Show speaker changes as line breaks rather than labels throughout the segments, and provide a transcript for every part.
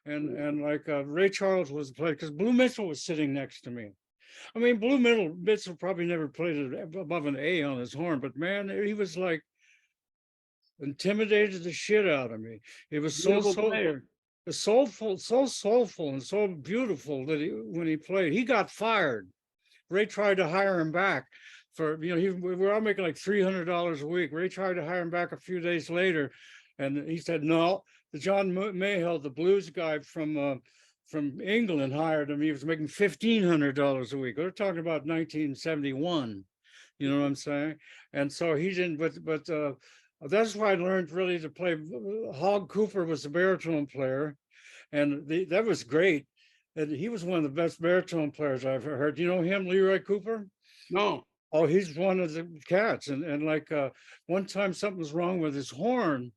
and like Ray Charles was playing because Blue Mitchell was sitting next to me. I mean, Mitchell probably never played it above an A on his horn, but man, he was like intimidated the shit out of me. It was
Beautiful player.
so soulful and so beautiful that when he played, he got fired. Ray tried to hire him back for, we were all making like $300 a week. Ray tried to hire him back a few days later, and he said no. The John Mayhill, the blues guy from England, hired him. He was making $1,500 a week. We're talking about 1971. You know what I'm saying? And so he didn't. But that's why I learned really to play. Hog Cooper was a baritone player, and that was great. And he was one of the best baritone players I've ever heard. You know him, Leroy Cooper?
No.
Oh, he's one of the cats. And like one time something was wrong with his horn,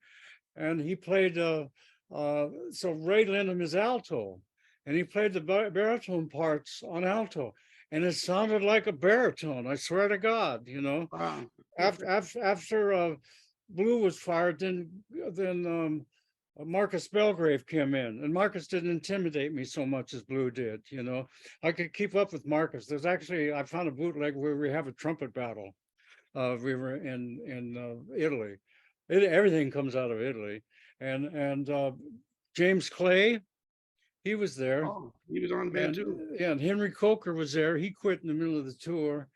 and he played. So Ray lent him his alto, and he played the baritone parts on alto, and it sounded like a baritone. I swear to God,
Wow.
After Blue was fired, then Marcus Belgrave came in, and Marcus didn't intimidate me so much as Blue did. I could keep up with Marcus. I found a bootleg where we have a trumpet battle. We were in Italy. Everything comes out of Italy, and James Clay, he was there.
Oh, he was on the band too.
Yeah, and Henry Coker was there. He quit in the middle of the tour.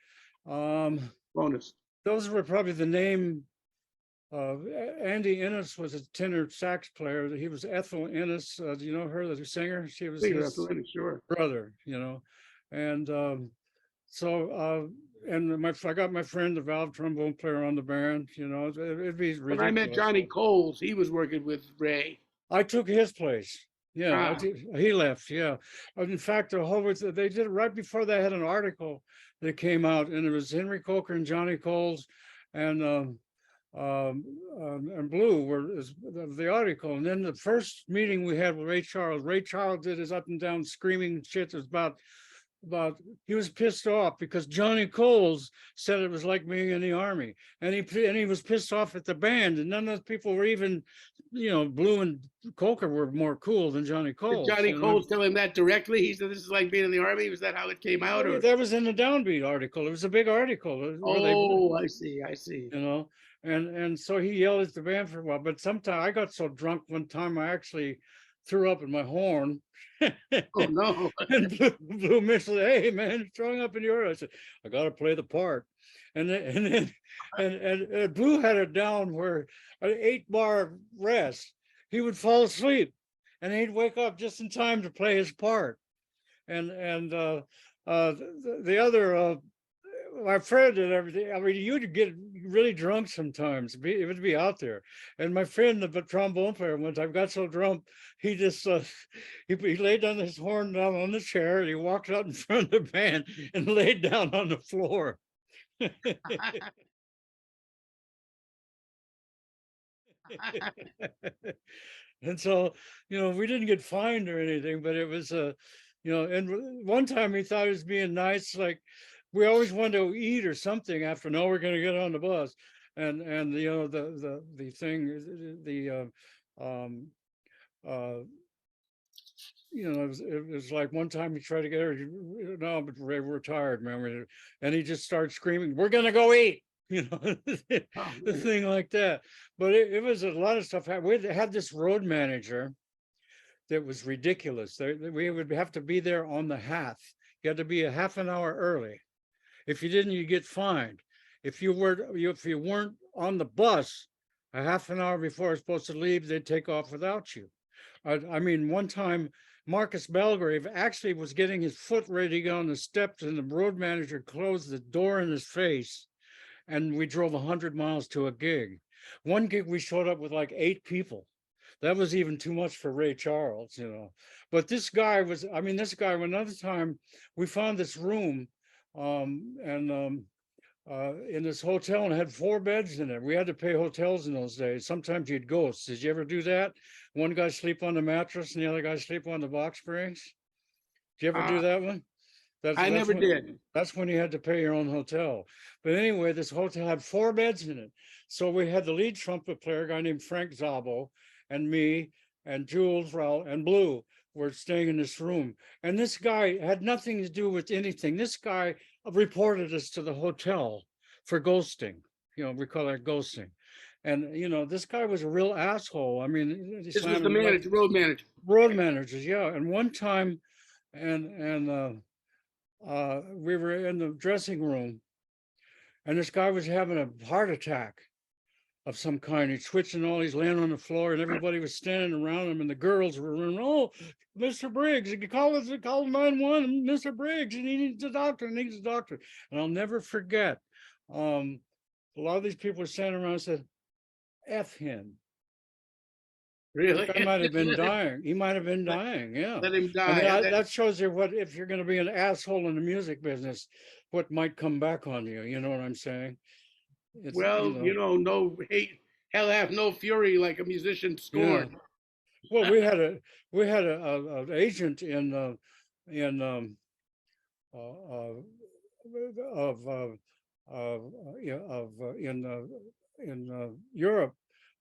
Bonus.
Those were probably the name. Andy Innes was a tenor sax player. He was Ethel Innes. Do you know her, the singer? She was his
Sure.
brother, and I got my friend, the valve trombone player, on the band. It'd be ridiculous.
When I met Johnny Coles, he was working with Ray.
I took his place. Yeah, he left. Yeah, in fact, they did it right before they had an article that came out, and it was Henry Coker and Johnny Coles, and Blue were the article. And then the first meeting we had with Ray Charles did his up and down screaming shit. It was about he was pissed off because Johnny Coles said it was like being in the army, and he was pissed off at the band, and none of the people were even, Blue and Coker were more cool than Johnny Coles.
Did Johnny Coles tell him that directly? He said, "This is like being in the army." Was that how it came out? Or
that was in the Downbeat article. It was a big article.
Oh, I see.
And so he yelled at the band for a while. But sometime I got so drunk one time I actually threw up in my horn.
Oh no!
And Blue Mitchell said, "Hey man, it's throwing up in your." I said, "I got to play the part." And Blue had it down where an 8-bar rest, he would fall asleep, and he'd wake up just in time to play his part. And the other. My friend and everything. I mean, you'd get really drunk sometimes. It would be out there. And my friend, the trombone player, one time got so drunk, he just he laid down his horn down on the chair, and he walked out in front of the band and laid down on the floor. And so, we didn't get fined or anything, but it was and one time he thought he was being nice, like, we always wanted to eat or something after. No, we're going to get on the bus, and the thing, it was like one time he tried to get her. No, but Ray, we're tired, man. And he just started screaming, "We're going to go eat." The thing like that. But it was a lot of stuff. We had this road manager that was ridiculous. We would have to be there on the half. You had to be a half an hour early. If you didn't, you get fined. If you weren't on the bus a half an hour before it's supposed to leave, they'd take off without you. I mean, one time Marcus Belgrave actually was getting his foot ready to go on the steps, and the road manager closed the door in his face, and we drove 100 miles to a gig. One gig we showed up with like 8 people. That was even too much for Ray Charles, But this guy, another time we found this room in this hotel, and had 4 beds in it. We had to pay hotels in those days. Sometimes you'd ghosts. Did you ever do that? One guy sleep on the mattress and the other guy sleep on the box springs. Did you ever do that one?
I never did.
That's when you had to pay your own hotel. But anyway, this hotel had 4 beds in it. So we had the lead trumpet player, a guy named Frank Zabo, and me, and Jules Rowell, and Blue. were staying in this room, and this guy had nothing to do with anything. This guy reported us to the hotel for ghosting. We call that ghosting. And this guy was a real asshole. I mean, he
This was
slammed
the
like
manager, road manager.
road managers, yeah. And one time, we were in the dressing room, and this guy was having a heart attack of some kind. He's twitching all, he's laying on the floor, and everybody was standing around him, and the girls were running, "Oh, Mr. Briggs, you can call 911, Mr. Briggs, and he needs a doctor, needs a doctor." And I'll never forget, a lot of these people were standing around and said, "F him."
Really?
I might have been dying. He might have been dying. Yeah.
Let him
I mean,
die.
that shows you what, if you're going to be an asshole in the music business, what might come back on you. You know what I'm saying? It's,
Well, no hate, hell hath no fury like a musician
yeah.
scorn.
Well, we had an agent in Europe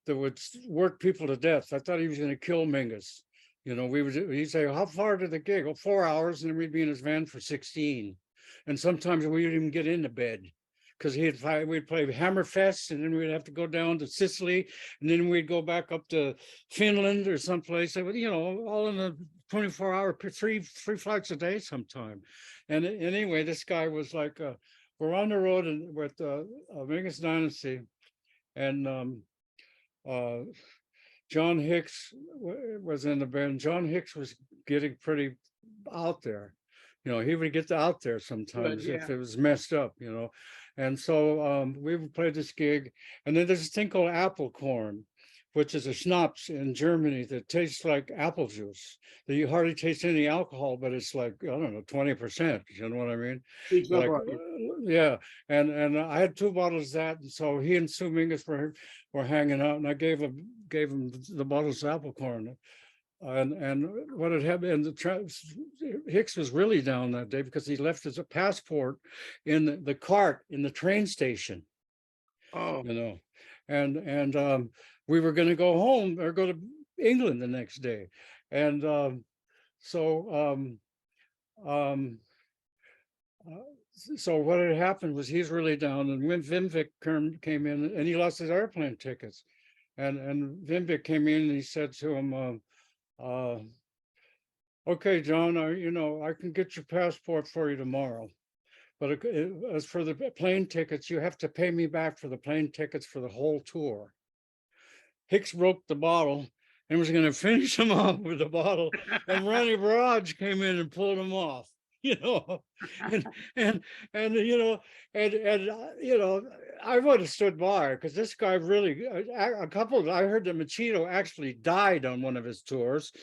that would work people to death. I thought he was going to kill Mingus. He'd say, "How far to the gig?" "Oh, 4 hours," and then we'd be in his van for 16. And sometimes we didn't even get into bed, because we'd play Hammerfest, and then we'd have to go down to Sicily, and then we'd go back up to Finland or someplace. All in a 24-hour, three flights a day sometime. And anyway, this guy was like, we're on the road and with Mingus Dynasty, and John Hicks was in the band. John Hicks was getting pretty out there. He would get out there sometimes if it was messed up, And so we played this gig, and then there's this thing called apple corn, which is a schnapps in Germany that tastes like apple juice. That you hardly taste any alcohol, but it's like, I don't know, 20%. You know what I mean? Like, yeah. And I had 2 bottles of that, and so he and Sue Mingus were hanging out, and I gave him the bottles of apple corn. And what had happened, Hicks was really down that day because he left his passport in the cart in the train station.
Oh,
and we were going to go home or go to England the next day, and so what had happened was he's really down, and when Vimvik came in, and he lost his airplane tickets, and Vimvik came in and he said to him, "Okay, John, I can get your passport for you tomorrow. But as for the plane tickets, you have to pay me back for the plane tickets for the whole tour." Hicks broke the bottle and was going to finish him off with the bottle, and Ronnie Barrage came in and pulled him off. and I would have stood by, because this guy really, I heard that Machito actually died on one of his tours.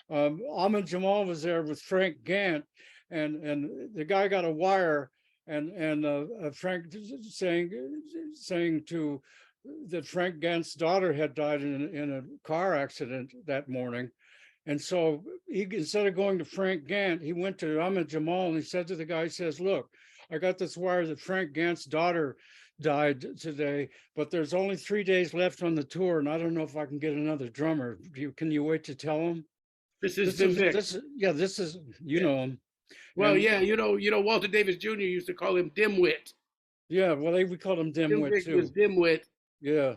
Ahmed Jamal was there with Frank Gant, and the guy got a wire, and Frank saying that Frank Gant's daughter had died in a car accident that morning. And so he, instead of going to Frank Gant, he went to Ahmed Jamal, and he said to the guy, he says, "Look, I got this wire that Frank Gant's daughter died today, but there's only 3 days left on the tour, and I don't know if I can get another drummer. Can you wait to tell him?"
This is know
him.
Well, and, Walter Davis Jr. used to call him Dimwit.
Yeah, well, we called him Dimwit too.
Was Dimwit.
Yeah,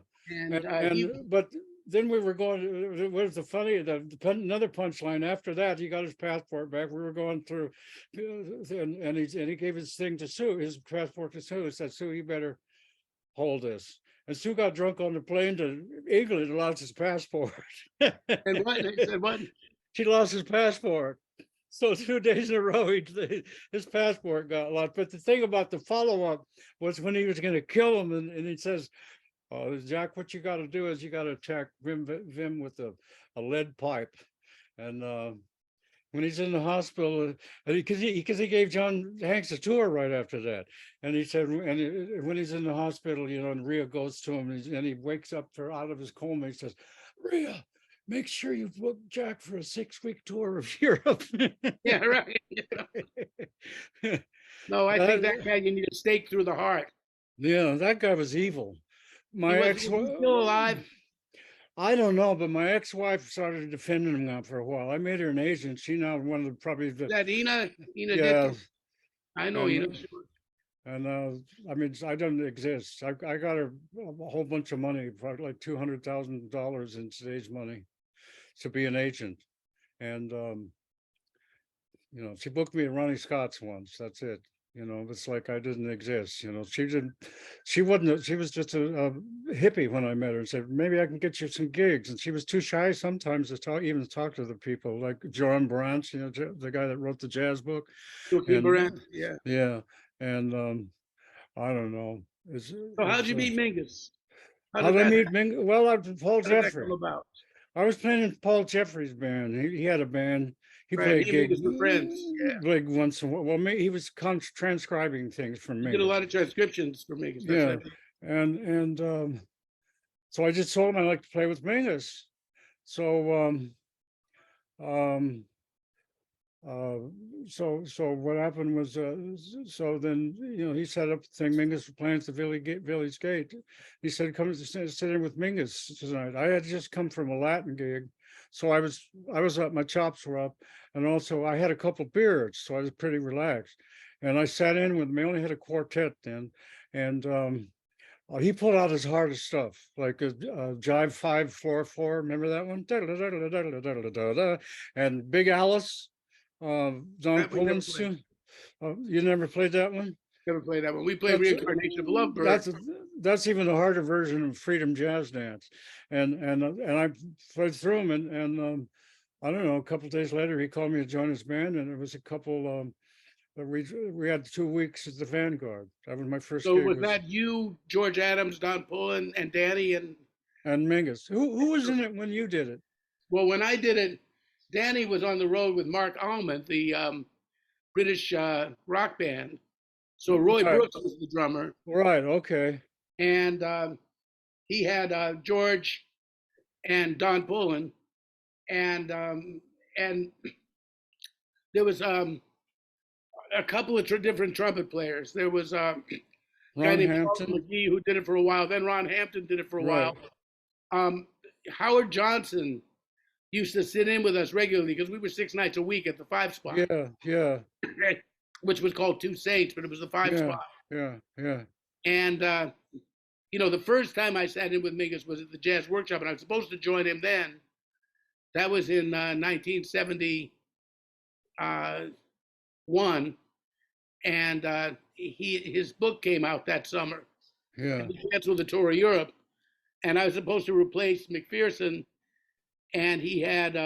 but then we were going. It was another punchline. After that, he got his passport back. We were going through, and he gave his thing to Sue, his passport to Sue. He said, "Sue, you better hold this." And Sue got drunk on the plane to England and lost his passport.
And what? He said what?
She lost his passport. So 2 days in a row, his passport got lost. But the thing about the follow-up was when he was going to kill him, and he says, "Oh, Jack, what you got to do is you got to attack Vim with a lead pipe." And when he's in the hospital, because he gave John Hanks a tour right after that, and he said, and when he's in the hospital, and Rhea goes to him, and he wakes up out of his coma, he says, "Rhea, make sure you book Jack for a 6-week tour of Europe."
Yeah, right. No, I think that guy, you need a stake through the heart.
Yeah, that guy was evil. My ex was
still alive.
I don't know, but my ex-wife started defending him for a while. I made her an agent. She now one of the probably
Is
the
that Ina? Ina
yeah,
Ditko? I know
and
Ina. Sure.
and I mean I don't exist. I got her a whole bunch of money, probably like $200,000 in today's money, to be an agent. And she booked me at Ronnie Scott's once. That's it. It's like I didn't exist. She wasn't, she was just a hippie when I met her and said, maybe I can get you some gigs. And she was too shy sometimes to even talk to the people like Joran Branch, the guy that wrote the jazz book.
Joaquin
And
Baran. Yeah.
yeah, and I don't know.
So how'd you meet Mingus? How
How
did
did I
that
meet
happen?
Ming? Well, I Paul
How did that come
Jeffrey.
about?
I was playing in Paul Jeffrey's band. He had a band. He
Right.
played
He and
gig
Mingus were friends. Yeah.
like once in a while. Well, he was transcribing things from
He did a
Mingus.
lot of transcriptions for Mingus. That's
Yeah,
right.
and so I just told him I like to play with Mingus. So um, uh, so what happened was, so then he set up the thing. Mingus was playing at the Village Gate. He said, "Come sit in with Mingus tonight." I had just come from a Latin gig, so I was up. My chops were up, and also I had a couple beers, so I was pretty relaxed. And I sat in with him. I only had a quartet then, and he pulled out his hardest stuff, like a Jive 5-4-4. Remember that one? And Big Alice, Don
That we never
Pullen's
played.
tune. You never played that one?
Never played that one. We played
That's
Reincarnation of Lovebird.
that's that's even a harder version of Freedom Jazz Dance, and I played through him, and I don't know. A couple of days later, he called me to join his band, and it was a couple. We had 2 weeks at the Vanguard. That was my first
So
gig.
was that you, George Adams, Don Pullen, and Danny?
And Mingus. Who was in it when you did it?
Well, when I did it, Danny was on the road with Mark Almond, the British rock band. So Roy
Right.
Brooks was the drummer,
Right. Okay.
and he had George and Don Pullen, and there was a couple of different trumpet players. There was a guy
Ron
named Charles
Hampton.
McGee who did it for a while. Then Ron Hampton did it for a
Right.
while. Um, Howard Johnson used to sit in with us regularly because we were 6 nights a week at the 5 spot,
Yeah. Yeah.
which was called Two Saints, but it was the 5 spot.
Yeah. Yeah.
And the first time I sat in with Mingus was at the Jazz Workshop, and I was supposed to join him then. That was in 1971, and his book came out that summer.
Yeah.
And he canceled the tour of Europe, and I was supposed to replace McPherson, and he had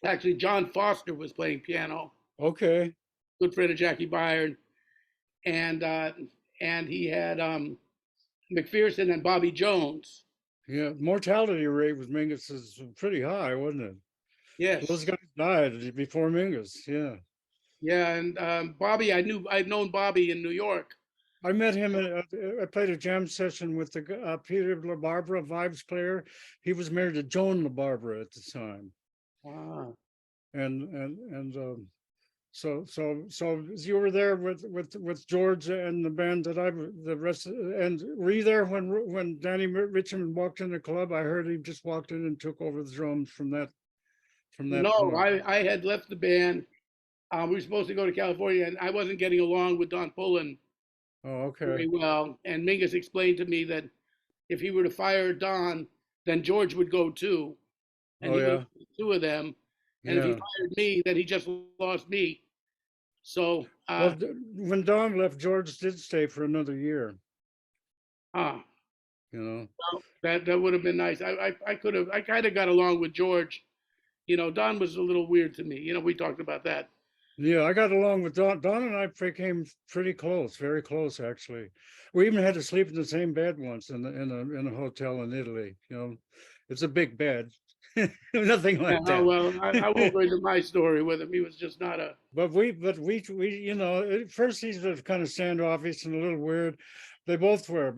actually John Foster was playing piano,
Okay.
good friend of Jackie Byard, and he had McPherson and Bobby Jones.
Yeah. Mortality rate with Mingus is pretty high, wasn't it?
Yes.
Those guys died before Mingus. Yeah.
Yeah, and Bobby, I'd known Bobby in New York.
I met him. I played a jam session with the Peter LaBarbera vibes player. He was married to Joan LaBarbera at the time.
Wow.
And so you were there with George and the band that the rest. And were you there when Danny Richmond walked in the club? I heard he just walked in and took over the drums from that
No,
point.
I had left the band. We were supposed to go to California, and I wasn't getting along with Don Pullen
Oh,
very
okay.
well. And Mingus explained to me that if he were to fire Don, then George would go too, and
Oh
he would
yeah.
have the two of them. And if he
Yeah.
fired me, then he just lost me. So,
Well, when Don left, George did stay for another year.
uh,
You know.
well, that would have been nice. I kind of got along with George. Don was a little weird to me. We talked about that.
Yeah, I got along with Don. Don and I became pretty close, very close actually. We even had to sleep in the same bed once in a hotel in Italy. It's a big bed, nothing
Yeah,
like that.
well, I won't go into my story with him. He was just not a.
But we, at first he was kind of standoffish and a little weird. They both were,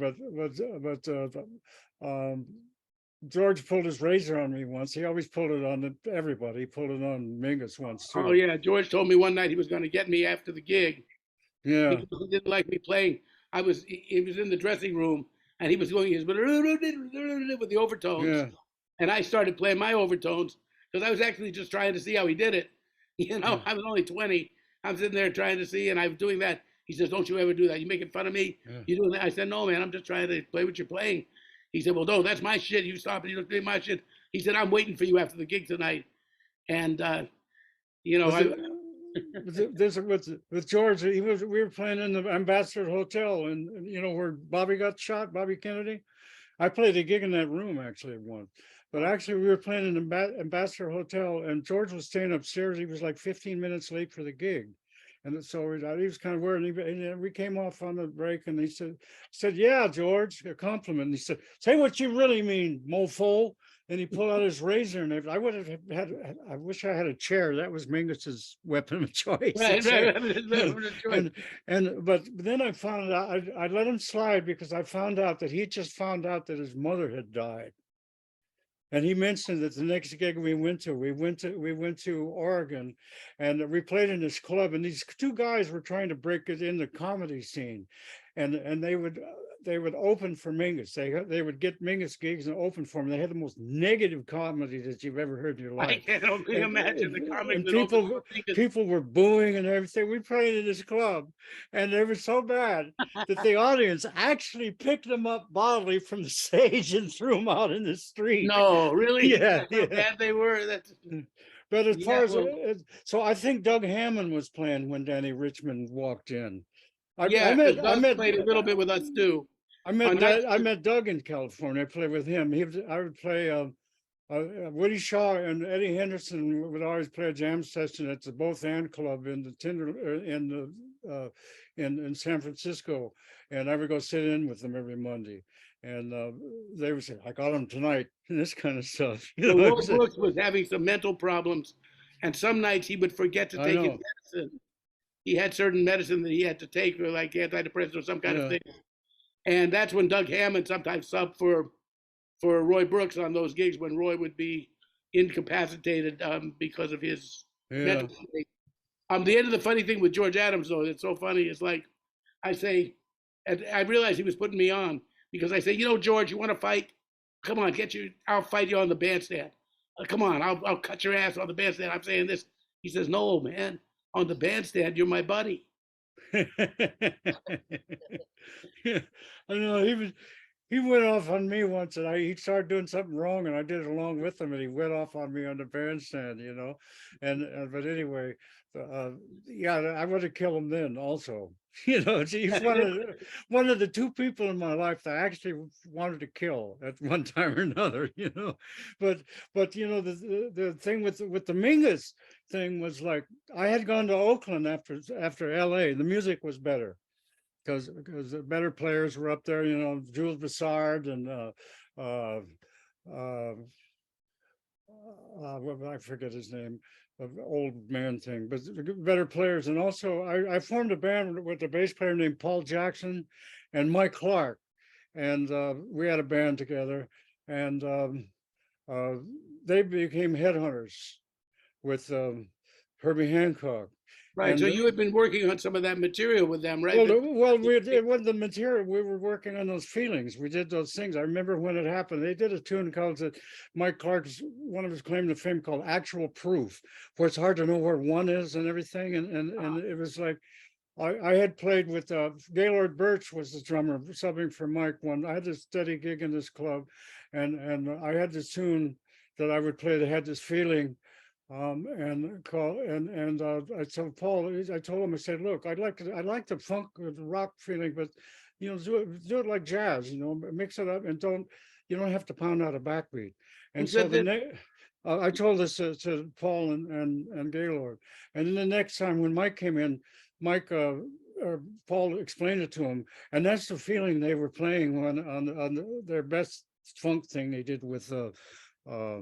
um, George pulled his razor on me once. He always pulled it on everybody. He pulled it on Mingus once
Oh
too.
yeah, George told me one night he was going to get me after the gig
Yeah.
because he didn't like me playing. He was in the dressing room and he was going his with the overtones,
Yeah,
and I started playing my overtones because I was actually just trying to see how he did it.
yeah,
I was only 20. I'm sitting there trying to see, and I'm doing that. He says, "Don't you ever do that? You making fun of me?
yeah.
You doing that?" I said, "No, man. I'm just trying to play what you're playing." He said, "Well, no, that's my shit. You stop it. You don't play my shit." He said, "I'm waiting for you after the gig tonight." And you know,
Was
I
it this with George? We were playing in the Ambassador Hotel, and you know where Bobby got shot, Bobby Kennedy. I played a gig in that room actually once. But actually, we were playing in Ambassador Hotel, and George was staying upstairs. He was like 15 minutes late for the gig. And so he was kind of weird. And we came off on the break, and he said, "Yeah, George," a compliment. And he said, "Say what you really mean, mofo." And he pulled out his razor, and I would have had. I wish I had a chair. That was Mingus's weapon of choice, a
right,
chair.
right,
And but then I found out I let him slide because I found out that he just found out that his mother had died. And he mentioned that the next gig we went to Oregon, and we played in this club, and these two guys were trying to break it in the comedy scene, and they would open for Mingus. They would get Mingus gigs and open for him. They had the most negative comedy that you've ever heard in your
I
life,
can only imagine the comics
and
that open for Vegas.
people were booing and everything. We played in this club, and they were so bad that the audience actually picked them up bodily from the stage and threw them out in the street.
No, really,
Yeah,
that's how
yeah.
bad they were. That's
But as
yeah.
far as
Well,
so, I think Doug Hammond was playing when Danny Richmond walked in. I
yeah,
met
because Doug played a little bit with us too. On nights,
I met Doug in California. I played with him. I would play. Woody Shaw and Eddie Henderson would always play a jam session at the Both And Club in the in San Francisco, and I would go sit in with them every Monday, and they would say, "I got him tonight," and this kind of stuff. You
well,
know what I'm
Roy
saying?
Brooks was having some mental problems, and some nights he would forget to
I
take his
know.
medicine. He had certain medicine that he had to take, or like antidepressant or some kind of
Yeah,
thing. And that's when Doug Hammond sometimes subbed for Roy Brooks on those gigs when Roy would be incapacitated because of his
yeah.
mental state. The end of the funny thing with George Adams, though, it's so funny. It's like I say, and I realized he was putting me on because I say, George, you want to fight? Come on, I'll fight you on the bandstand. Come on, I'll cut your ass on the bandstand. I'm saying this. He says, no, man, on the bandstand, you're my buddy.
Yeah, I know he went off on me once, and he started doing something wrong, and I did it along with him, and he went off on me on the bandstand, and but anyway, uh, yeah, I would have killed him then also. He's one of the two people in my life that I actually wanted to kill at one time or another. But the thing with the Mingus thing was like I had gone to Oakland after LA. The music was better because the better players were up there, Jules Broussard and uh, uh, I forget his name, old man thing, but better players. And also, I formed a band with a bass player named Paul Jackson and Mike Clark, and we had a band together, and uh, they became headhunters with Herbie Hancock.
Right. So
And
you had been working on some of that material with them, right?
well, it wasn't the material. We were working on those feelings. We did those things. I remember when it happened. They did a tune called Mike Clark's one of his claim to fame called "Actual Proof," where it's hard to know where one is and everything. And it was like I had played with Gaylord Birch was the drummer subbing for Mike one. I had this steady gig in this club, and I had this tune that I would play that had this feeling and call and I told Paul, I told him, I said, look, I like the funk or the rock feeling, but do it like jazz, mix it up and you don't have to pound out a backbeat.
Who
And so
said that?
I told this to Paul and Gaylord, and then the next time when Mike came in, Mike Paul explained it to him, and that's the feeling they were playing on their best funk thing they did with uh,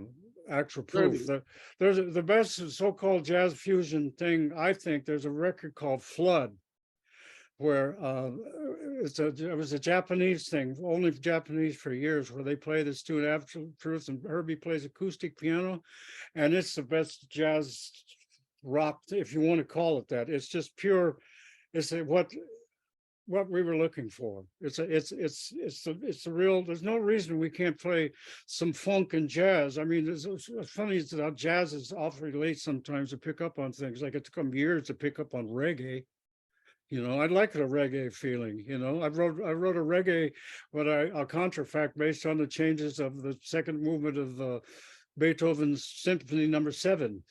Actual Proof.
Kirby.
There's the best so-called jazz fusion thing. I think there's a record called Flood, where it was a Japanese thing, only Japanese for years, where they play this tune, Absolute Truth, and Herbie plays acoustic piano, and it's the best jazz rock, if you want to call it that. It's just pure. It's what what we were looking for. It's a real. There's no reason we can't play some funk and jazz. I mean, it's funny that jazz is awfully late sometimes to pick up on things. Like it took them years to pick up on reggae. I like the reggae feeling. I wrote a reggae, but a contrafact based on the changes of the second movement of Beethoven's Symphony Number 7.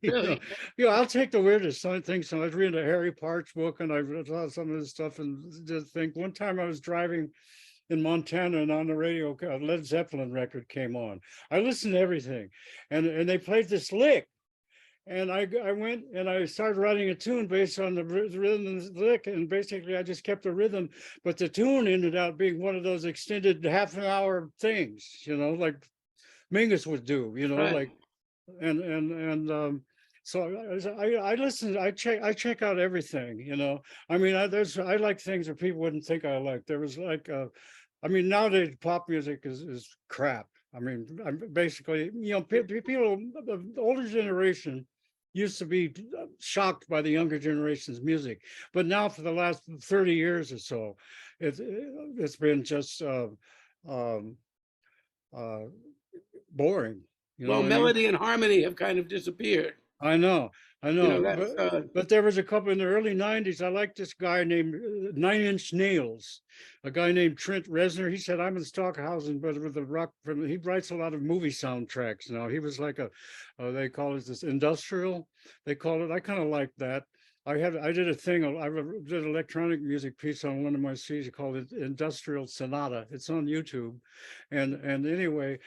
Really?
I'll take the weirdest things. So I was reading a Harry Parch book, and I read some of this stuff, and just think. One time I was driving in Montana, and on the radio, a Led Zeppelin record came on. I listened to everything, and they played this lick. And I went and I started writing a tune based on the rhythm of the lick, and basically I just kept the rhythm, but the tune ended up being one of those extended half an hour things, like Mingus would do,
Right.
like, so I listen, I check out everything, I mean, I like things that people wouldn't think I like. There was like, I mean, nowadays pop music is crap. I mean, I'm basically, people, the older generation used to be shocked by the younger generation's music, but now for the last 30 years or so, it's been just um, uh, boring. You know
Well,
what I mean?
melody and harmony have kind of disappeared.
I know, I
You know,
know,
that's
but there was a couple in the early '90s. I like this guy named Nine Inch Nails, a guy named Trent Reznor. He said, "I'm in Stockhausen, but with the rock from." He writes a lot of movie soundtracks now. He was like they call it this industrial. They call it. I kind of like that. I did a thing. Did an electronic music piece on one of my CDs called it Industrial Sonata. It's on YouTube, and anyway.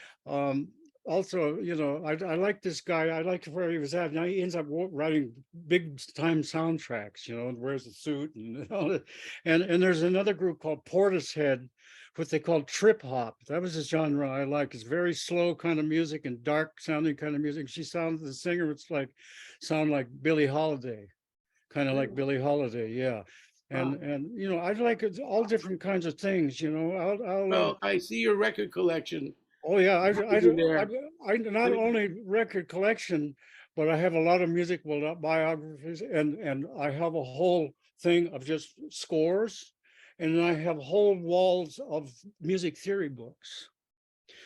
Also, I like this guy. I liked where he was at. Now he ends up writing big time soundtracks, and wears a suit and all that. And there's another group called Portishead, what they call trip hop. That was a genre I like. It's very slow kind of music and dark sounding kind of music. The singer, it's like sound like Billie Holiday, kind of like
really,
Billie Holiday, yeah.
wow.
And I like all different kinds of things. I'll
Well, I see your record collection
Oh yeah,
behind you there.
I not
And
only record collection, but I have a lot of music biographies, and I have a whole thing of just scores, and I have whole walls of music theory books.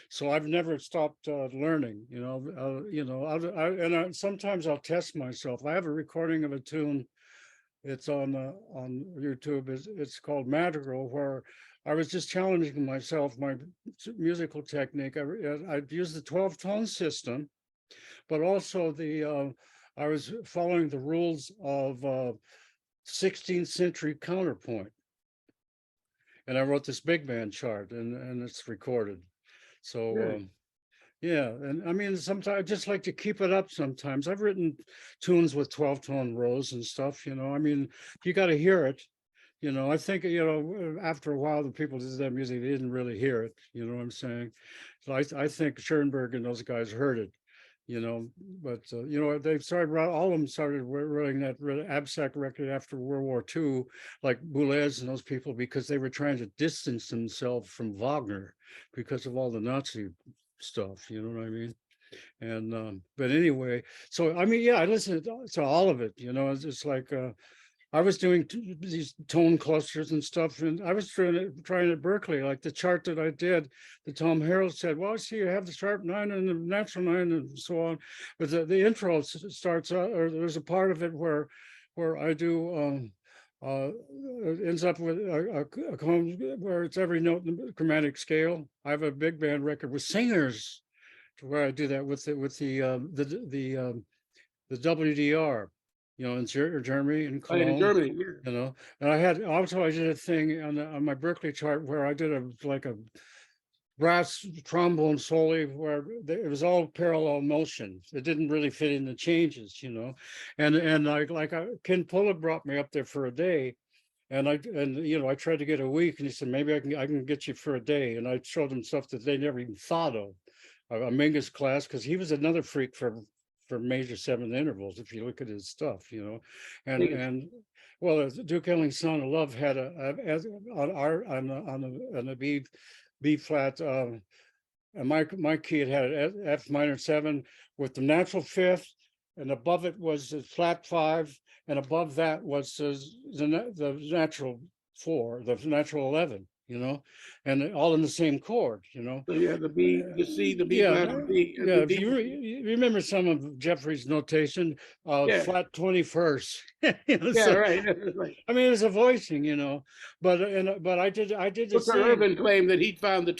So I've never stopped learning. Sometimes I'll test myself. I have a recording of a tune. It's on YouTube. It's called Madrigal, where I was just challenging myself, my musical technique. I'd used the 12 tone system, but also I was following the rules of 16th century counterpoint, and I wrote this big band chart, and it's recorded. So
really,
yeah, and I mean, sometimes I just like to keep it up sometimes. I've written tunes with 12 tone rows and stuff, I mean, you got to hear it. I think, after a while, the people that did that music, they didn't really hear it. You know what I'm saying? So I think Schoenberg and those guys heard it, but, they started, all of them started writing that abstract record after World War II, like Boulez and those people, because they were trying to distance themselves from Wagner because of all the Nazi stuff. You know what I mean? And but anyway, so I mean, yeah, I listened to all of it. It's just like I was doing these tone clusters and stuff, and I was trying at Berkeley, like the chart that I did. The Tom Harold said, "Well, see, you have the sharp 9 and the natural 9 and so on." But the intro starts out, or there's a part of it where I do. Ends up with where it's every note in the chromatic scale. I have a big band record with singers, to where I do that with the WDR, in Germany and
right, in
Cologne,
Germany, yeah.
And I did a thing on my Berkeley chart where I did like a brass trombone solo where it was all parallel motion. It didn't really fit in the changes, and Ken Pullett brought me up there for a day. I tried to get a week, and he said, maybe I can get you for a day. And I showed him stuff that they never even thought of. A Mingus class, because he was another freak for major seventh intervals. If you look at his stuff, and
Thank you.
and well, Duke Elling's Song of Love had on the B flat. And my key had an F minor 7 with the natural fifth, and above it was the flat 5, and above that was the natural 4, the natural 11, and all in the same chord,
So yeah, the B, the C, the B
Yeah,
flat, the B,
yeah.
the
If
D.
you remember some of Jeffrey's notation,
Yeah,
flat 21st.
yeah,
So
right. Right.
I mean, it's a voicing, but I did the
Booker
same.
Urban claimed that he'd found the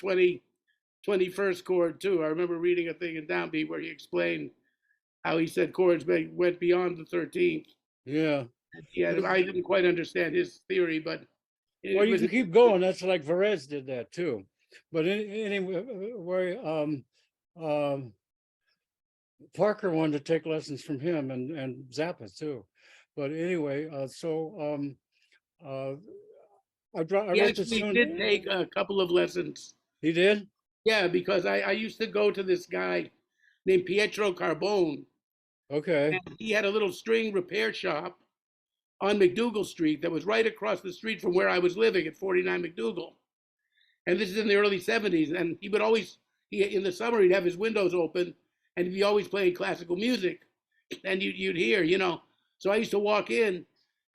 21st chord too. I remember reading a thing in Downbeat where he explained how he said chords went beyond the 13th.
Yeah.
Yeah, I didn't quite understand his theory, but
Well,
it
you
was
can keep going. That's like Varese did that too. But anyway, Parker wanted to take lessons from him and Zappa too. But anyway, uh, I
he
wrote this
actually did
tune.
take a couple of lessons.
He did?
Yeah, because I used to go to this guy named Pietro Carbone,
Okay.
and he had a little string repair shop on McDougal Street that was right across the street from where I was living at 49 McDougal. And this is in the early 70s. And he would always, in the summer, he'd have his windows open and he'd be always playing classical music. And you'd hear, So I used to walk in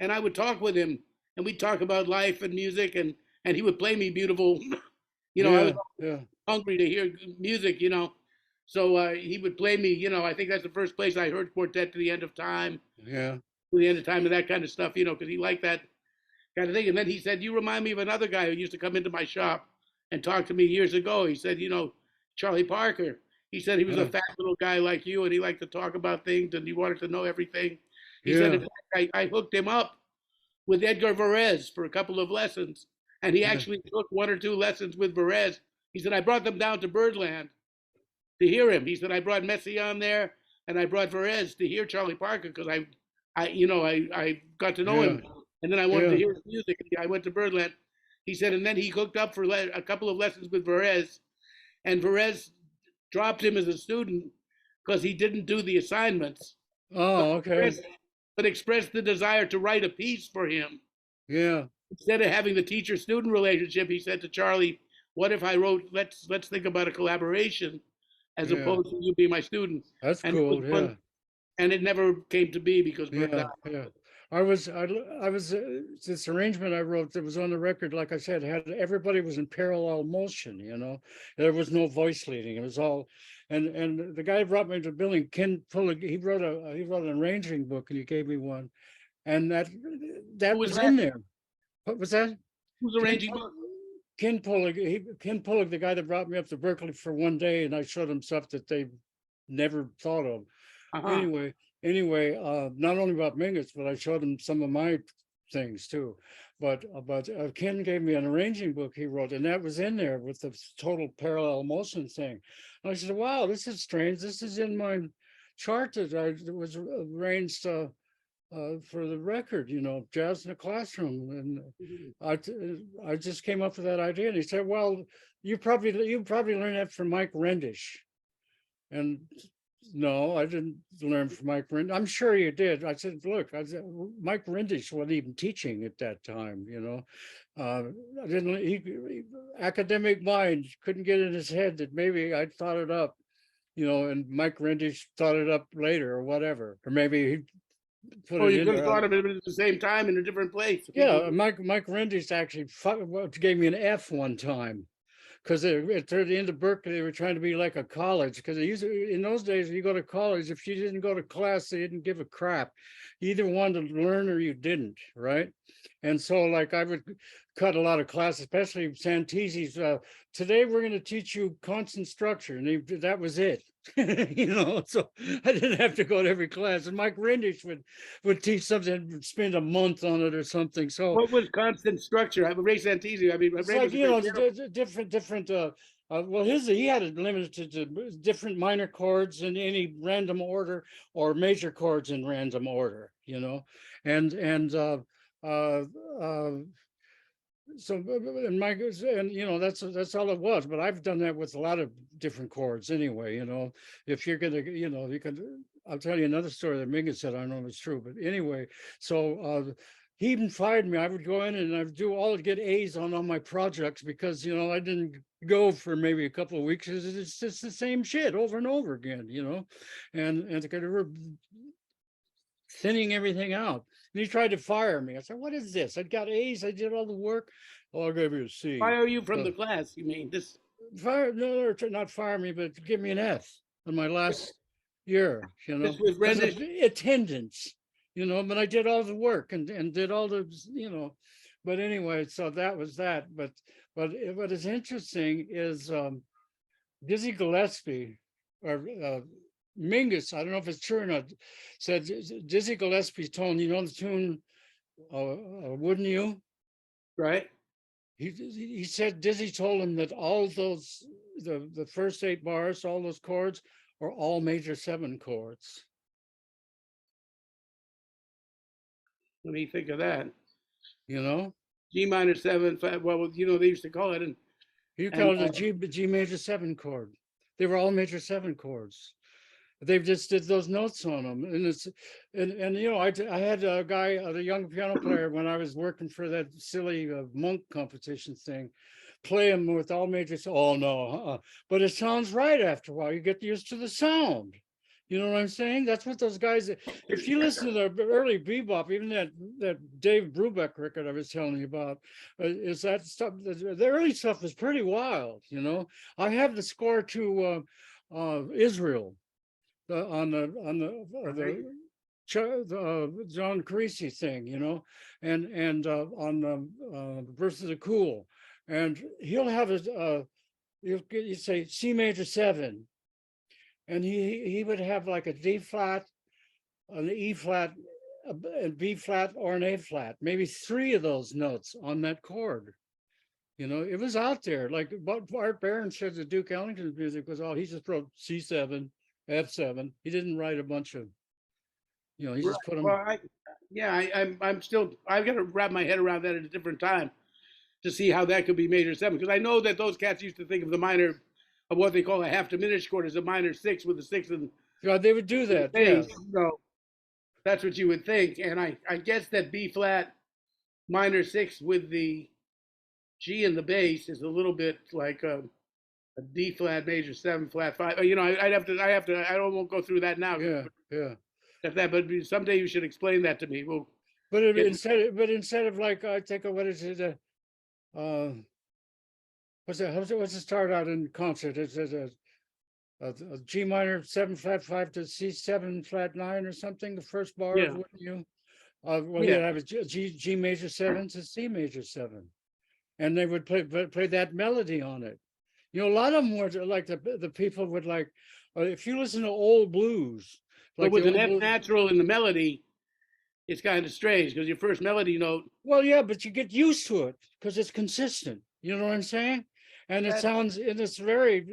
and I would talk with him and we'd talk about life and music and he would play me beautiful. I was
Yeah, yeah,
hungry to hear music. So he would play me. I think that's the first place I heard Quartet to the End of Time,
yeah.
to the End of Time, and that kind of stuff. Because he liked that kind of thing. And then he said, "You remind me of another guy who used to come into my shop and talk to me years ago." He said, Charlie Parker. He said he was a
Uh,
fat little guy like you, and he liked to talk about things, and he wanted to know everything. He said, in
yeah,
fact, I hooked him up with Edgar Varese for a couple of lessons, and he
yeah,
actually took 1 or 2 lessons with Varese. He said, I brought them down to Birdland to hear him. He said, I brought Messiaen there, and I brought Varese to hear Charlie Parker because I got to know
yeah,
him, and then I wanted to
yeah,
hear his music. I went to Birdland. He said, and then he hooked up for a couple of lessons with Varese, and Varese dropped him as a student because he didn't do the assignments, but
Oh, okay.
expressed, but expressed the desire to write a piece for him.
Yeah,
Instead of having the teacher-student relationship, he said to Charlie, "What if I wrote? Let's think about a collaboration, as
yeah.
opposed to you being my student."
That's
And it was
cool.
one,
Yeah,
and it never came to be because Bert
yeah,
died.
yeah. I was this arrangement I wrote that was on the record, like I said, had everybody was in parallel motion, There was no voice leading. It was all, and the guy who brought me to building, Ken Pullig, he wrote an arranging book and he gave me one. And
Who
that
was
was
that?
in there. What was that?
Who's
Ken
arranging book?
Ken Pullig, the guy that brought me up to Berkeley for one day, and I showed him stuff that they never thought of.
Uh huh.
Anyway, not only about Mingus, but I showed him some of my things too. But Ken gave me an arranging book he wrote, and that was in there with the total parallel motion thing. And I said, "Wow, this is strange. This is in my chart that was arranged." For the record, jazz in the classroom, and I just came up with that idea. And he said, "Well, you probably learned that from Mike Rendish." And no, I didn't learn from Mike Rendish. I'm sure you did. I said, "Look, Mike Rendish wasn't even teaching at that time. I didn't. Academic mind couldn't get in his head that maybe I thought it up." And Mike Rendish thought it up later or whatever, or maybe he put
Or
it
you
in
could have
there.
thought of it at the same time in a different place.
Yeah,
People.
Mike Rendish actually gave me an F one time because toward the end of Berkeley, they were trying to be like a college. Because in those days, you go to college, if you didn't go to class, they didn't give a crap. You either wanted to learn or you didn't, right? And so, like, I would cut a lot of classes, especially Santizi's. Today, we're going to teach you constant structure, and that was it. So I didn't have to go to every class. And Mike Rendish would teach something, spend a month on it or something. So
What was constant structure? Ray Santisi. I mean,
it's
Ray
like,
was a great piano.
different. Well, he had it limited to different minor chords in any random order or major chords in random order. And uh, uh, so and my and that's all it was. But I've done that with a lot of different chords anyway. If you're gonna, you can. I'll tell you another story that Mingus said. I don't know if it's true, but anyway. So he even fired me. I would go in and I would do all get A's on all my projects because I didn't go for maybe a couple of weeks. It's just the same shit over and over again. And they were thinning everything out. And he tried to fire me. I said, what is this? I got A's. I did all the work. Oh, I'll give you a C.
Why are you from
So,
the class? You mean this?
fire, no, not fire me, but give me an F in my last year,
This was
because of
rendition.
attendance, but I did all the work and did all the, but anyway, so that was that. But what is interesting is Dizzy Gillespie or Mingus, I don't know if it's true or not, said Dizzy Gillespie's tone, the tune, Wouldn't You?
Right.
He said Dizzy told him that all those, the first 8 bars, all those chords are all major 7 chords.
What do you think of that?
You know,
G minor 7. Well, they used to call it,
he
and
called it a G major 7 chord. They were all major 7 chords. They've just did those notes on them, and I had a guy, a young piano player, when I was working for that silly monk competition thing, play them with all majors. Oh no, but it sounds right after a while. You get used to the sound. You know what I'm saying? That's what those guys. If you listen to the early bebop, even that Dave Brubeck record I was telling you about, is that stuff? The early stuff is pretty wild. I have the score to Israel on the John Creasy thing, and on the Verses of Cool, and he'll have you say C major 7, and he would have like a D flat, an E flat, a B flat, or an A flat, maybe 3 of those notes on that chord. It was out there. Like Art Barron said, the Duke Ellington's music was all, he just wrote C7, F7. He didn't write a bunch of, he just put them.
Well, I'm still. I've got to wrap my head around that at a different time to see how that could be major 7, because I know that those cats used to think of the minor, of what they call a half diminished chord, as a minor 6 with a 6 and
Yeah, they would do that.
bass.
Yeah.
So that's what you would think, and I guess that B flat minor 6 with the G in the bass is a little bit like a D flat major 7 flat 5. I won't go through that now.
Yeah.
But someday you should explain that to me.
But instead of like, I think of, what is it? What's it start out in concert? It's a G minor 7 flat 5 to C7 flat 9 or something. The first bar of Wouldn't You? Well, you have a G major 7 to C major 7, and they would play that melody on it. A lot of them were like the people would like, if you listen to old blues,
But
like
with an F natural in the melody, it's kind of strange because your first melody note.
Well, yeah, but you get used to it because it's consistent. You know what I'm saying? And it's very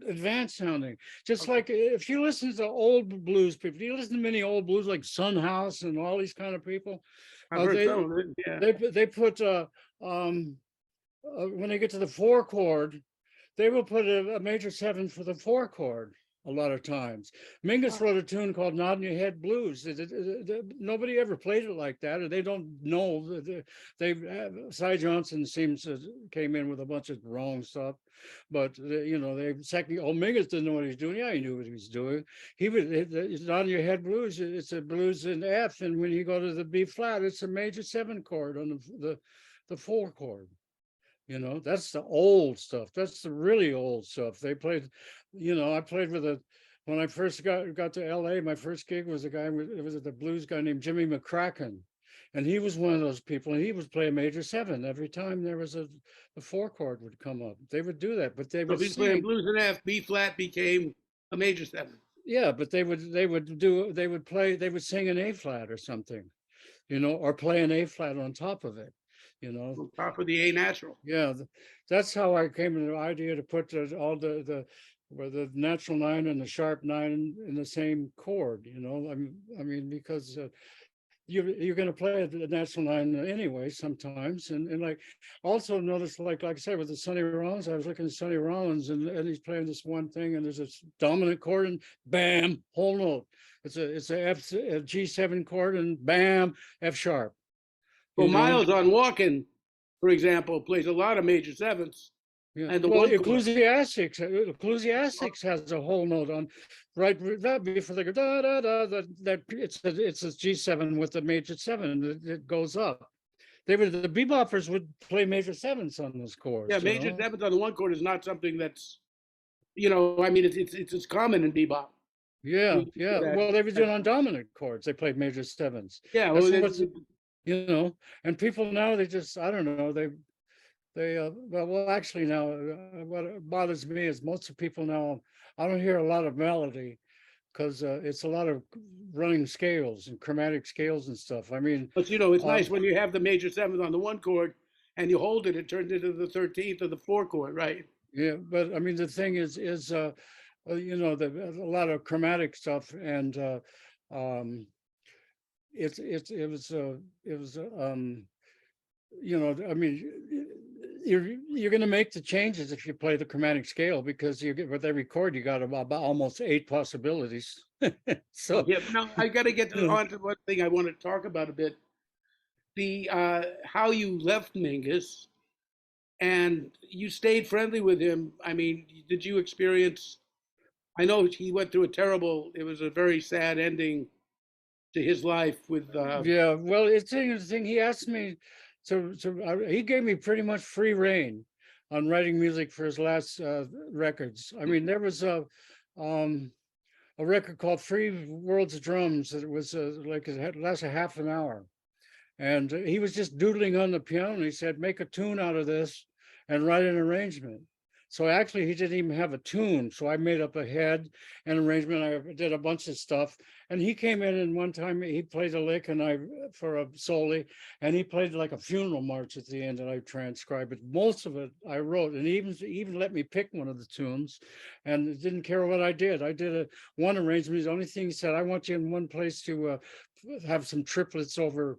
advanced sounding. Just like if you listen to old blues people, you listen to many old blues like Son House and all these kind of people.
I've heard some of it. Yeah.
They put when they get to the 4 chord, they will put a major 7 for the 4 chord a lot of times. Mingus wrote a tune called Nod in Your Head Blues. Nobody ever played it like that, or they don't know. Cy Johnson came in with a bunch of wrong stuff, but Mingus didn't know what he's doing. Yeah, he knew what he was doing. It's Nod in Your Head Blues. It's a blues in F, and when you go to the B flat, it's a major 7 chord on the 4 chord. That's the old stuff. That's the really old stuff. They played, I played when I first got to LA, my first gig was it was the blues guy named Jimmy McCracken. And he was one of those people, and he would play a major 7 every time there was the 4 chord would come up. They would do that, but they would
be playing blues in F, B flat became a major 7.
Yeah, but they would sing an A flat or something, or play an A flat on top of it.
On top of the A natural.
Yeah, that's how I came to the idea to put all the natural 9 and the sharp 9 in the same chord. I mean, because you're going to play the natural 9 anyway sometimes, and like also notice, like I said with the Sonny Rollins, I was looking at Sonny Rollins, and he's playing this one thing, and there's this dominant chord, and bam, whole note. It's a G7 chord, and bam, F sharp.
Well, Miles on Walking, for example, plays a lot of major 7s.
Yeah,
and the
well,
one chord.
Ecclesiastics has a whole note on right before they go da da da that it's a G7 with a major seven that goes up. The beboppers would play major sevens on those
Yeah,
chords, you
major
know.
seventh on the one chord is not something that's, I mean, it's common in bebop.
Yeah, yeah.
That,
Well, they were
that,
doing on dominant chords. They played major sevens.
yeah, well,
That's what's you know. And people now they just I don't know they well actually now what bothers me is most of people now I don't hear a lot of melody because it's a lot of running scales and chromatic scales and stuff. I mean,
but it's
uh,
nice when you have the major seventh on the one chord and you hold it, it turns into the 13th or the four chord, right?
yeah, but I mean the thing is a lot of chromatic stuff and um, it was I mean, you're going to make the changes if you play the chromatic scale because you get with every chord you got about almost 8 possibilities. So,
Yeah, but now I got to get on to one thing I want to talk about a bit. The how you left Mingus and you stayed friendly with him. I mean, did you experience? I know he went through a terrible. It was a very sad ending to his life with.
yeah, well, it's interesting. He asked me he gave me pretty much free reign on writing music for his last records. I mean, there was um, a record called Free Worlds of Drums that was like it had lasted half an hour. And he was just doodling on the piano. And he said, make a tune out of this and write an arrangement. So actually, he didn't even have a tune. So I made up a head and arrangement. I did a bunch of stuff. And he came in and one time he played a lick and I for a soli, and he played like a funeral march at the end, and I transcribed it. Most of it I wrote, and he even let me pick one of the tunes, and didn't care what I did. I did one arrangement. The only thing he said, I want you in one place to have some triplets over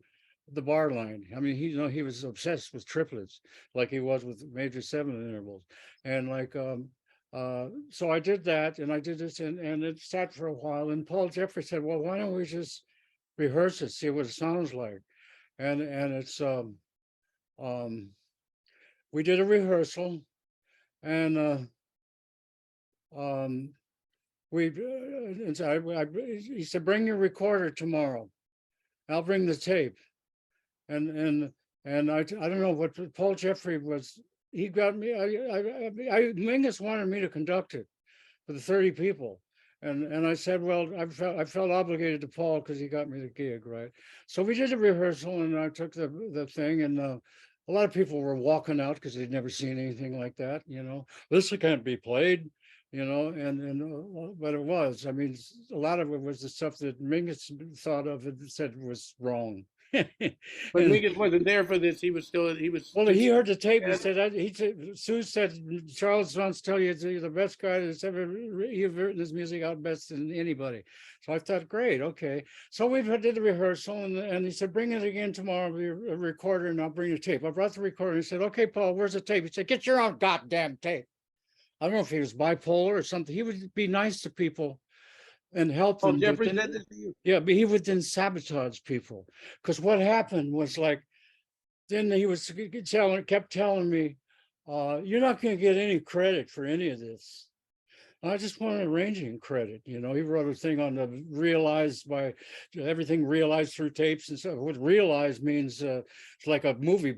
the bar line. I mean, he was obsessed with triplets, like he was with major seven intervals, and like so I did that, and I did this, and it sat for a while. And Paul Jeffrey said, "Well, why don't we just rehearse it, see what it sounds like?" And it's um, we did a rehearsal, and um, and so he said, "Bring your recorder tomorrow. I'll bring the tape." and and I don't know what Paul Jeffrey was. He got me. Mingus wanted me to conduct it for the 30 people, and I said, well, I felt obligated to Paul because he got me the gig, right? So we did a rehearsal, and I took the thing, and a lot of people were walking out because they'd never seen anything like that. This can't be played. But it was. I mean, a lot of it was the stuff that Mingus thought of and said was wrong.
But
And
Mingus wasn't there for this. He was
well,
just.
he heard the tape. He said, Sue said, Charles wants to tell you you're the best guy that's ever, you've written his music out best than anybody. So I thought, great, okay. So we did the rehearsal, and he said, bring it again tomorrow, a recorder, and I'll bring the tape. I brought the recorder. He said, okay, Paul, where's the tape? He said, get your own goddamn tape. I don't know if he was bipolar or something. He would be nice to people and help
Oh,
them. But
Jeffrey
then,
said this to you.
yeah, but he would then sabotage people. Because what happened was like, then he kept telling me, you're not going to get any credit for any of this. I just wanted arranging credit. He wrote a thing on the realized by everything realized through tapes and stuff. What realized means it's like a movie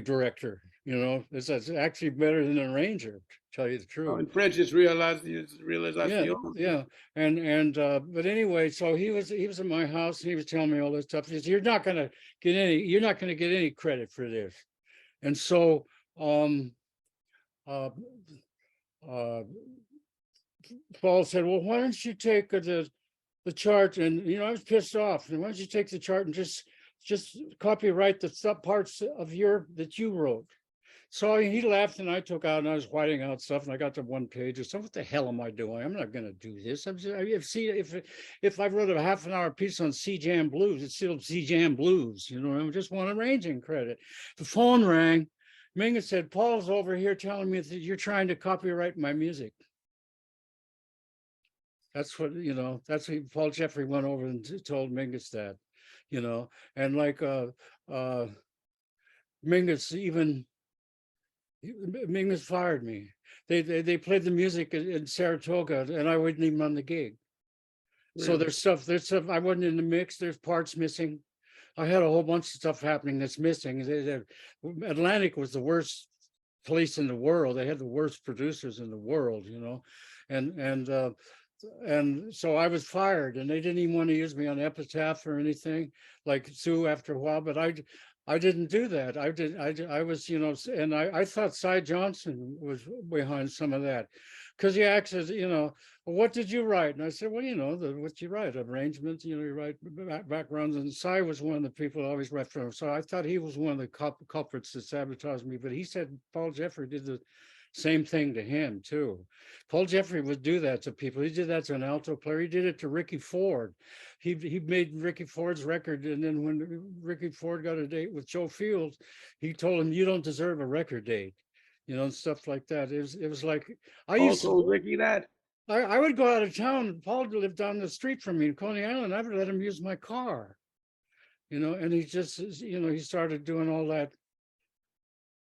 director. It's actually better than an arranger, to tell you the
Oh,
truth.
in French, it's
Yeah,
realization.
yeah, and but anyway, so he was at my house and he was telling me all this stuff. He said, you're not gonna get any credit for this. And so uh, uh, Paul said, well, why don't you take the chart? And I was pissed off. And why don't you take the chart and just copyright the sub parts of that you wrote? So he laughed, and I took out, and I was whiting out stuff, and I got to one page. I said, "What the hell am I doing? I'm not going to do this. If I wrote a half an hour piece on C Jam blues, it's still C Jam blues. I just want arranging credit." The phone rang. Mingus said, "Paul's over here telling me that you're trying to copyright my music." That's what That's what Paul Jeffrey went over and told Mingus that, and like Mingus even. Mingus fired me. They played the music in Saratoga, and I wasn't even on the gig. So
Really?
there's stuff I wasn't in the mix. There's parts missing. I had a whole bunch of stuff happening that's missing. Atlantic was the worst police in the world. They had the worst producers in the world, you know, and and uh, and so I was fired, and they didn't even want to use me on Epitaph or anything like Sue after a while. But I didn't do that. I was, you know, and I thought Cy Johnson was behind some of that, because he asked us, you know, well, what did you write? And I said, well, you know, what you write, arrangements, you know, you write backgrounds. And Cy was one of the people I always read from. So I thought he was one of the culprits that sabotaged me. But he said Paul Jeffrey did the same thing to him too. Paul Jeffrey would do that to people. He did that to an alto player. He did it to Ricky Ford. He made Ricky Ford's record, and then when Ricky Ford got a date with Joe Fields, he told him, "You don't deserve a record date," you know, and stuff like that. It was like I
Paul
used to.
told Ricky that?
I would go out of town. Paul lived down the street from me in Coney Island. I would let him use my car, you know, and he just, you know, he started doing all that,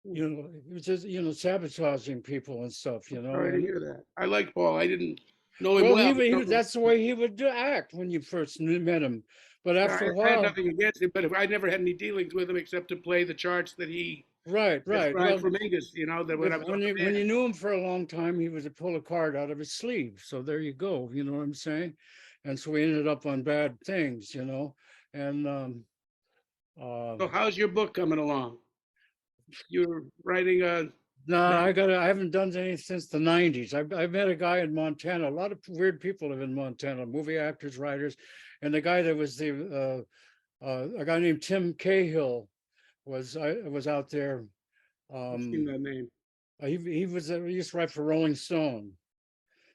you know, it was just, you know, sabotaging people and stuff, you know.
Sorry to
And
hear that. I like Paul. I didn't know him
well,
well.
that's the way he would act when you first met him. But after a
I had
while,
nothing against him, but I never had any dealings with him except to play the charts that he
right.
described
Well,
for Mingus, you know, that when I was on the
when
band.
you knew him for a long time, he would pull a card out of his sleeve. So there you go. You know what I'm saying? And so we ended up on bad things, you know. And uh,
So how's your book coming along? You're writing a
no, I haven't done anything since the 90s. I've met a guy in Montana. A lot of weird people live in Montana, movie actors, writers, and the guy that was a guy named Tim Cahill was out there.
I've seen
Um,
that name.
he used to write for Rolling Stone.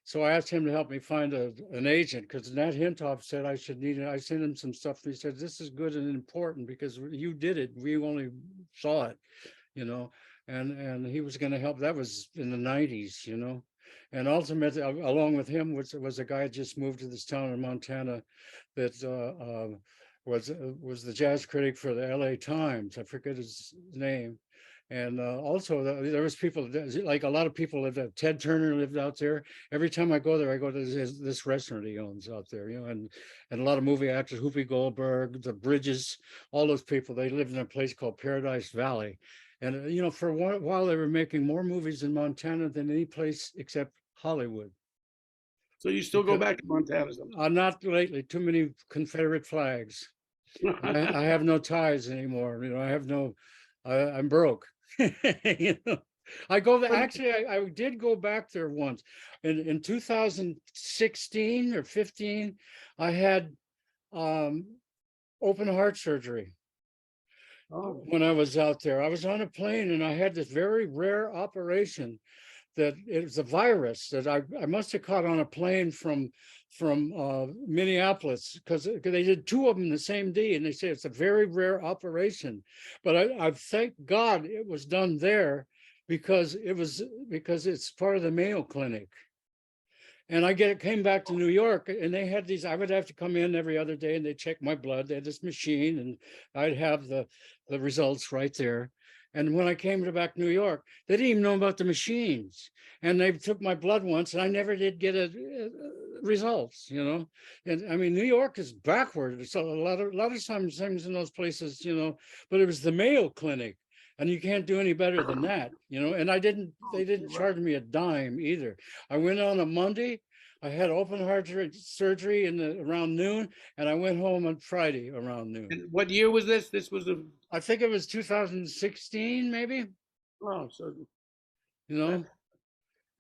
So I asked him to help me find an agent, because Nat Hintoff said I should need it. I sent him some stuff. And he said, this is good and important because you did it. We only saw it, you know, and he was going to help. That was in the 90s, you know. And ultimately, along with him was a guy that just moved to this town in Montana that was the jazz critic for the LA Times. I forget his name. And also there was people, like a lot of people lived there. Ted Turner lived out there. Every time I go there, I go to this restaurant he owns out there, you know, and a lot of movie actors, Whoopi Goldberg, the Bridges, all those people, they lived in a place called Paradise Valley. And, you know, for a while they were making more movies in Montana than any place except Hollywood.
So you still go
Because
back to Montana sometimes?
I'm not lately, too many Confederate flags. I have no ties anymore. You know, I have no, I'm broke. You know, I go there. Actually, I did go back there once in 2016 or 15. I had um, open heart surgery
Oh,
when I was out there. I was on a plane and I had this very rare operation that it was a virus that I must have caught on a plane from Minneapolis, because they did two of them the same day, and they say it's a very rare operation. But I thank God it was done there, because it's part of the Mayo Clinic. And came back to New York, and they had these. I would have to come in every other day, and they check my blood. They had this machine, and I'd have the results right there. And when I came back to New York, they didn't even know about the machines. And they took my blood once, and I never did get results. You know, and I mean, New York is backward. So a lot of times things in those places, you know. But it was the Mayo Clinic, and you can't do any better than that, you know. And they didn't charge me a dime either. I went on a Monday. I had open heart surgery around noon, and I went home on Friday around noon.
and what year was this? This was a,
I think it was 2016, maybe,
oh, so
you
that,
know.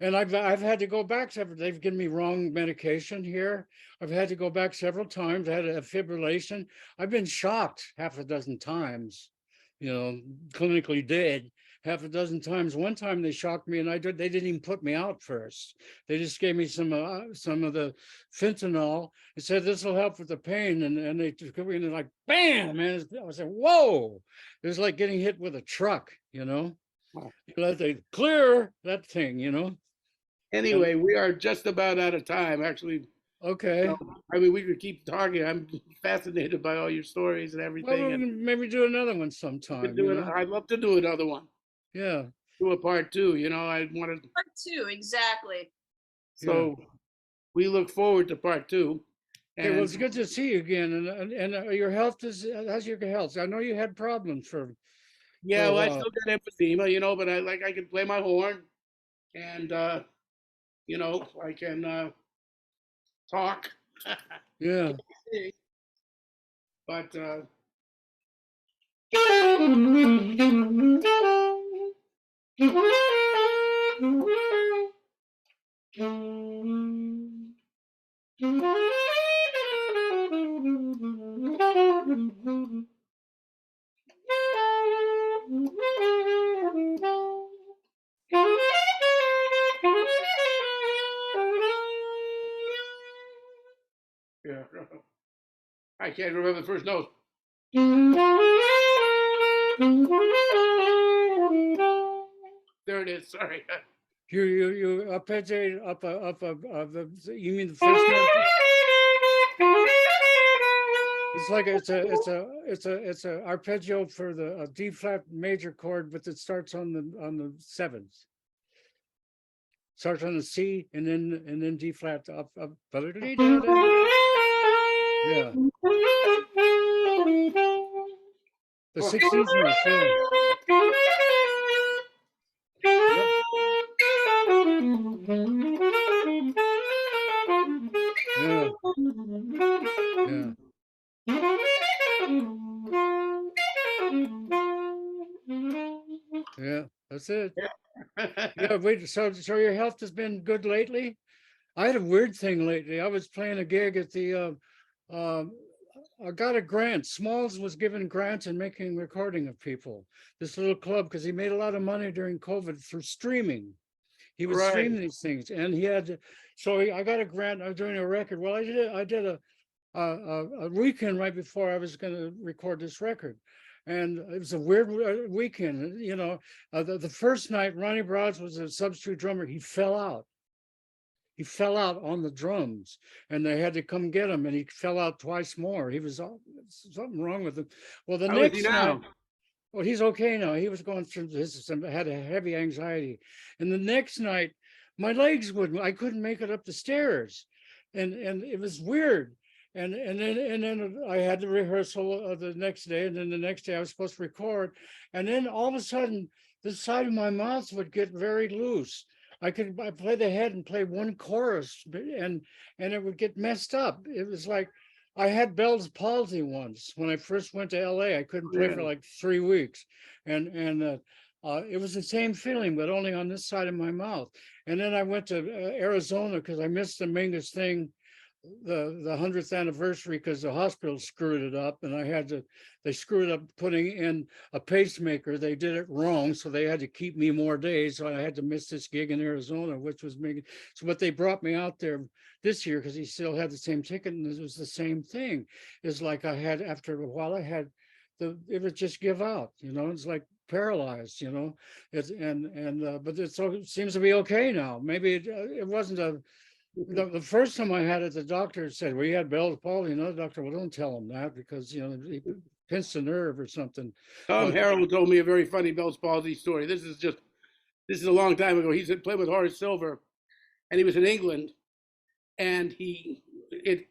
And I've had to go back several. They've given me wrong medication here. I've had to go back several times. I had a fibrillation. I've been shocked half a dozen times, you know, clinically dead half a dozen times. One time they shocked me, and they didn't even put me out first. They just gave me some of the fentanyl. It said this will help with the pain, and they took me, and like bam, man! I was like, whoa! It was like getting hit with a truck, you know.
wow.
You let they clear that thing, you know. And
Anyway, we are just about out of time. Actually, you know,
okay,
I mean, we could keep talking. I'm fascinated by all your stories and
well,
everything,
we'll
and
maybe do another one
we could
sometime, you
do it.
know.
I'd love to do another one.
Yeah.
do a part two. You know, I wanted.
Part two, exactly.
So we look forward to part two.
Okay, well,
And
it's good to see you again, and your health is, how's your health? I know you had problems for
yeah,
a
well, I
while.
still got emphysema, you know, but I can play my horn, and you know, I can talk.
Yeah,
But yeah, I can't remember the first note. There it is. Sorry.
you arpeggiate you mean the first note? It's like it's a arpeggio for the D flat major chord, but it starts on the seventh. Starts on the C and then D flat up. Yeah, the 16th. Yeah. Yeah, yeah, yeah. That's it. Yeah, wait. So your health has been good lately? I had a weird thing lately. I was playing a gig at the. I got a grant. Smalls was giving grants and making recording of people. This little club, because he made a lot of money during COVID for streaming. He was
Right.
streaming these things, and he had. I got a grant. I was doing a record. Well, I did a weekend right before I was going to record this record. And it was a weird weekend, you know. The first night, Ronnie Broads was a substitute drummer. He fell out. He fell out on the drums, and they had to come get him. And he fell out twice more. He was something wrong with him. Well, the
How is he
next
now?
night, well, he's okay now. He was going through had a heavy anxiety. And the next night, my legs wouldn't. I couldn't make it up the stairs, and it was weird. And then I had the rehearsal the next day, and then the next day I was supposed to record, and then all of a sudden the side of my mouth would get very loose. I play the head and play one chorus, and it would get messed up. It was like I had Bell's palsy once when I first went to LA. I couldn't play for like 3 weeks, and it was the same feeling, but only on this side of my mouth. And then I went to Arizona because I missed the Mingus thing, the 100th anniversary, because the hospital screwed it up, and they screwed up putting in a pacemaker. They did it wrong, so they had to keep me more days. So I had to miss this gig in Arizona, which was making. So, but they brought me out there this year because he still had the same ticket, and it was the same thing. It's like I had, after a while, it would just give out, you know. It's like paralyzed, you know. But it seems to be okay now. Maybe it wasn't the first time I had it, the doctor said, well, you had Bell's palsy. Another doctor, well, don't tell him that, because, you know, he pinched a nerve or something.
Tom Harrell told me a very funny Bell's palsy story. This is a long time ago. He said played with Horace Silver, and he was in England, and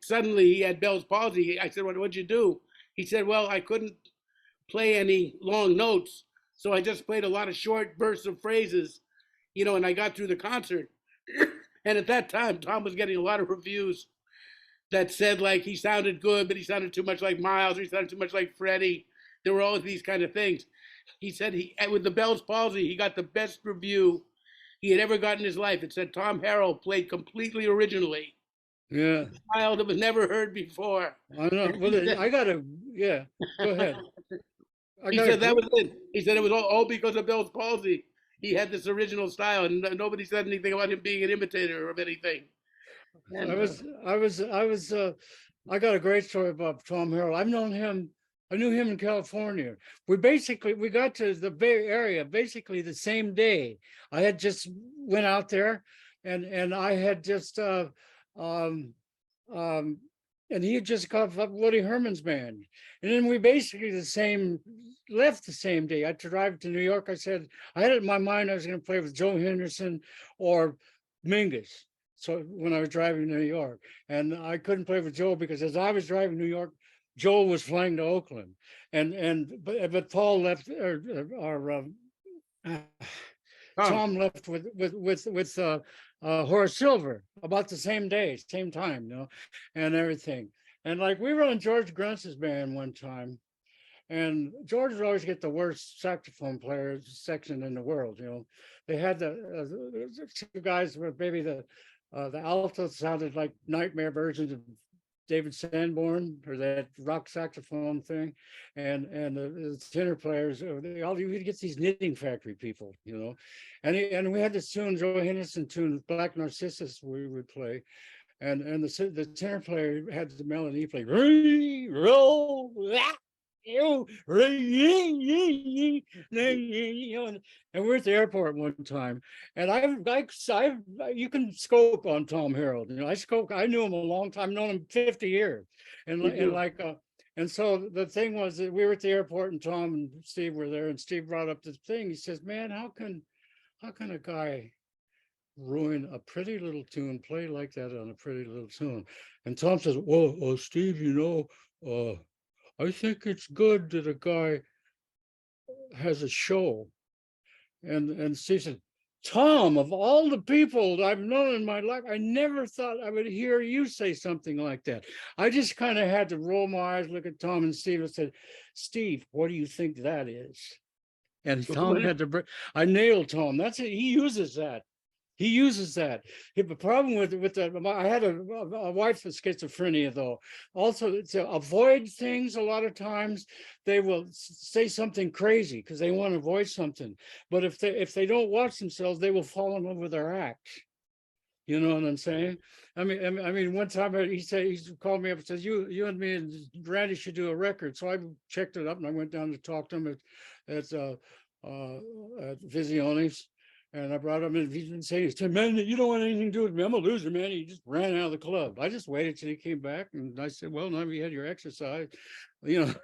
suddenly he had Bell's palsy. I said, what'd you do? He said, well, I couldn't play any long notes, so I just played a lot of short bursts of phrases, you know, and I got through the concert. And at that time, Tom was getting a lot of reviews that said, like, he sounded good, but he sounded too much like Miles, or he sounded too much like Freddie. There were always these kind of things. He said with the Bell's palsy, he got the best review he had ever got in his life. It said Tom Harrell played completely originally.
Yeah.
A style that was never heard before.
I know. Well, yeah, go ahead.
He said that was it. He said it was all because of Bell's palsy. He had this original style, and nobody said anything about him being an imitator of anything. And,
I got a great story about Tom Harrell. I knew him in California. We got to the Bay Area basically the same day. I had just went out there, and I had just and he had just got up Woody Herman's band. And then we basically left the same day. I drive to New York. I said, I had it in my mind I was going to play with Joe Henderson or Mingus. So when I was driving to New York, and I couldn't play with Joe because as I was driving to New York, Joe was flying to Oakland, but Paul left, or Tom left with Horace Silver about the same day, same time, and everything. And like we were on George Gruntz's band one time, and George would always get the worst saxophone player section in the world. They had the two guys with maybe the alto sounded like nightmare versions of David Sanborn or that rock saxophone thing, and the tenor players, you'd get these Knitting Factory people, and we had this tune, Joe Henderson tune, Black Narcissus, we would play, and the tenor player had the melody, he played roll and we're at the airport one time, and you can scope on Tom Harold. I knew him a long time, known him 50 years, and so the thing was that we were at the airport, and Tom and Steve were there, and Steve brought up this thing. He says, "Man, how can a guy ruin a pretty little tune, play like that on a pretty little tune?" And Tom says, "Well, Steve, I think it's good that a guy has a show." And Steve said, "Tom, of all the people I've known in my life, I never thought I would hear you say something like that." I just kind of had to roll my eyes, look at Tom and Steve, and said, "Steve, what do you think that is?" And Tom had to, I nailed Tom. That's it. He uses that. He uses that. The problem with that, I had a wife with schizophrenia, though. Also, to avoid things, a lot of times they will say something crazy because they want to avoid something. But if they don't watch themselves, they will fall in love with their act. You know what I'm saying? I mean, one time he called me up and says, "You and me and Randy should do a record." So I checked it up and I went down to talk to him at Visiones. And I brought him in. He didn't say anything. He said, "Man, you don't want anything to do with me. I'm a loser, man." He just ran out of the club. I just waited till he came back, and I said, "Well, now you had your exercise, but the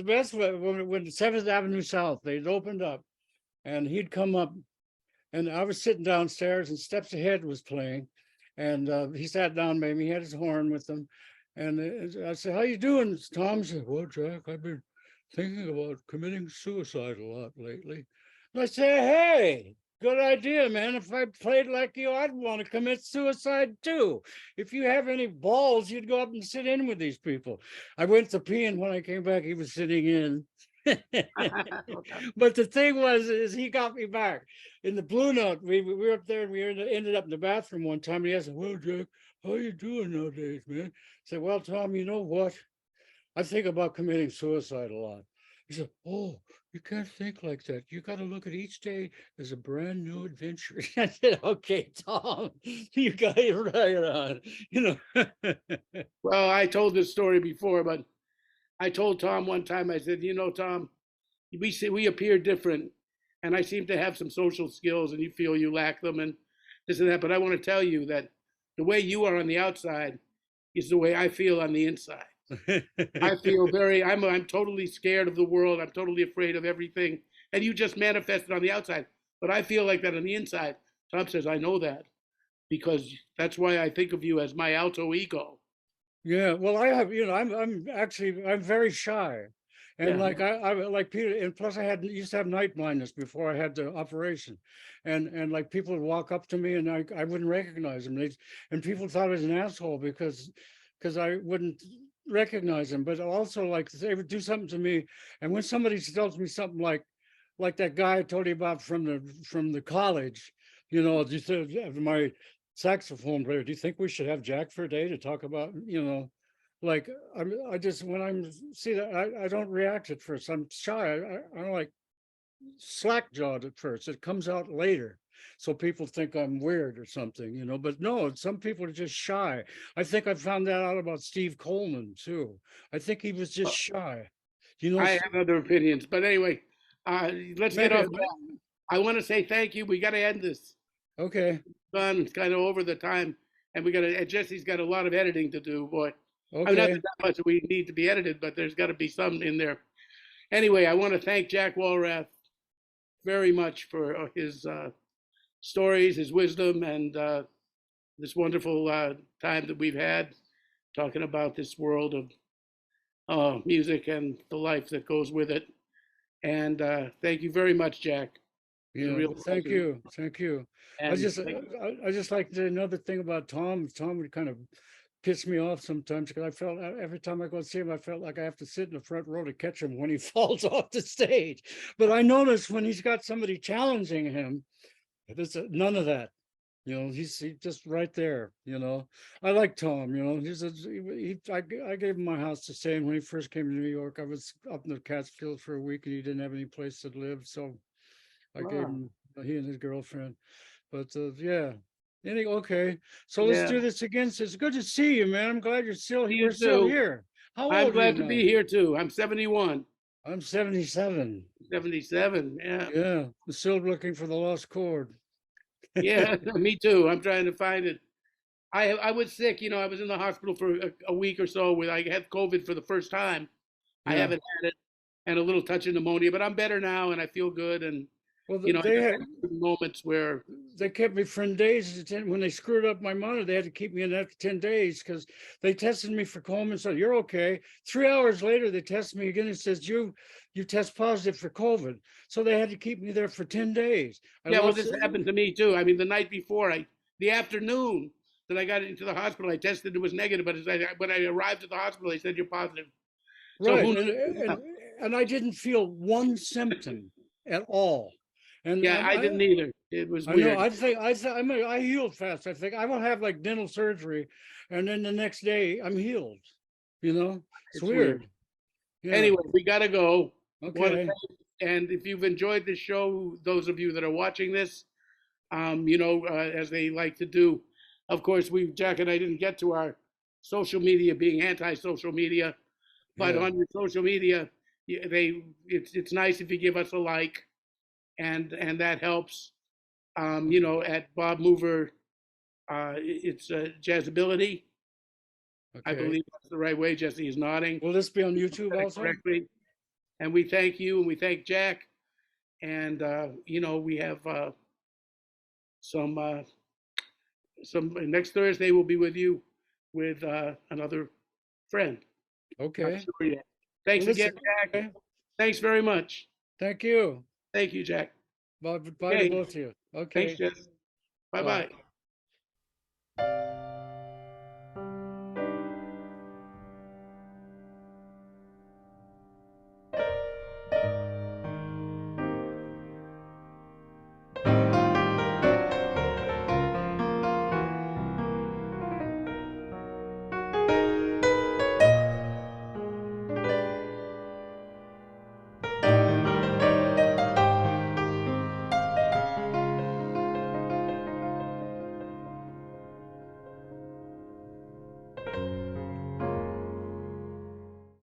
best when 7th Avenue South, they'd opened up, and he'd come up, and I was sitting downstairs, and Steps Ahead was playing, and he sat down, maybe he had his horn with him, and I said, "How you doing, Tom?" He said, "Well, Jack, I've been thinking about committing suicide a lot lately." I say, "Hey, good idea, man. If I played like you, I'd want to commit suicide too. If you have any balls, you'd go up and sit in with these people." I went to pee, and when I came back, he was sitting in. But the thing is he got me back. In the Blue Note, we were up there, and we ended up in the bathroom one time, and he asked, "Well, Jack, how you doing nowadays, man?" I said, "Well, Tom, you know what? I think about committing suicide a lot." He said, "Oh, you can't think like that. You got to look at each day as a brand new adventure." I said, "Okay, Tom, you got it right on."
Well, I told this story before, but I told Tom one time, I said, "Tom, we appear different, and I seem to have some social skills, and you feel you lack them, and this and that. But I want to tell you that the way you are on the outside is the way I feel on the inside. I feel I'm totally scared of the world. I'm totally afraid of everything. And you just manifested on the outside. But I feel like that on the inside." Tom says, "I know that because that's why I think of you as my alto ego."
Yeah, well, I have, I'm very shy. And
Yeah.
like I like Peter, and plus I used to have night blindness before I had the operation. And like people would walk up to me and I wouldn't recognize them. And people thought I was an asshole because I wouldn't recognize them. But also like they would do something to me. And when somebody tells me something like that guy I told you about from the college, just my saxophone player, "Do you think we should have Jack for a day to talk about," like I just when I'm see that I don't react at first. I'm shy. I'm like slack jawed at first. It comes out later. So people think I'm weird or something, but no, some people are just shy. I think I found that out about Steve Coleman too. I think he was just shy.
I have other opinions, but anyway, let's get off. I want to say thank you. We got to end this.
Okay.
Done. It's kind of over the time, and Jesse's got a lot of editing to do, boy. I mean, not
Okay.
that much we need to be edited, but there's got to be some in there. Anyway, I want to thank Jack Walrath very much for his stories, his wisdom, and this wonderful time that we've had talking about this world of music and the life that goes with it. And thank you very much, Jack. It's a
Yeah,
real
thank
pleasure.
you, thank you. I
And
just, I just like to, another thing about Tom. Tom would kind of piss me off sometimes because I felt every time I go see him, I felt like I have to sit in the front row to catch him when he falls off the stage. But I notice when he's got somebody challenging him, there's none of that. You know, he's just right there. You know, I like Tom. You know, I gave him my house to stay in when he first came to New York. I was up in the Catskills for a week, and he didn't have any place to live, so I gave him, he and his girlfriend. But yeah. Okay. So let's
yeah,
do this again. So it's good to see you, man. I'm glad
you
we're still
too.
here. How
I'm
old are you
glad to be
now?
here too. I'm 71,
I'm 77.
77. Yeah.
Yeah. I'm still looking for the lost chord.
Yeah, me too. I'm trying to find it. I was sick, you know, I was in the hospital for a week or so with I had COVID for the first time. I
Yeah.
haven't had it and a little touch of pneumonia, but I'm better now and I feel good. And,
Well,
you know, I
they
just
had,
had moments where,
they kept me for 10 days. When they screwed up my monitor, they had to keep me in there for 10 days because they tested me for COVID and said, you're okay. 3 hours later, they tested me again and says, you test positive for COVID. So they had to keep me there for 10 days. I
yeah, well,
lost
this
it.
happened to me too. I mean, the night before, the afternoon that I got into the hospital, I tested, it was negative, but when I arrived at the hospital, they said you're positive. So
Right.
who
And,
knows? Yeah,
and I didn't feel one symptom at all. And
yeah, I didn't either. It was
I know.
weird.
I healed fast. I think I will have like dental surgery, and then the next day I'm healed. You know, it's
It's weird.
weird. Yeah.
Anyway, we got to go. Want to
Okay.
and if you've enjoyed this show, those of you that are watching this, you know, as they like to do, of course, Jack and I didn't get to our social media being anti-social media, but
Yeah.
on your social media, it's nice if you give us a like, and that helps. You know, at Bob Mover, it's Jazzability. I
Okay.
believe that's the right way. Jesse is nodding.
Will this be on YouTube
Said it
also?
correctly. And we thank you, and we thank Jack. And you know, we have some next Thursday. We'll be with you with another friend. Not
Okay.
sure yet.
Well,
Thanks again,
listen.
Jack.
Okay.
Thanks very much.
Thank you.
Thank you, Jack.
Bye to
Okay.
both of you.
Thanks,
Okay.
Jess. Bye
Bye.
bye.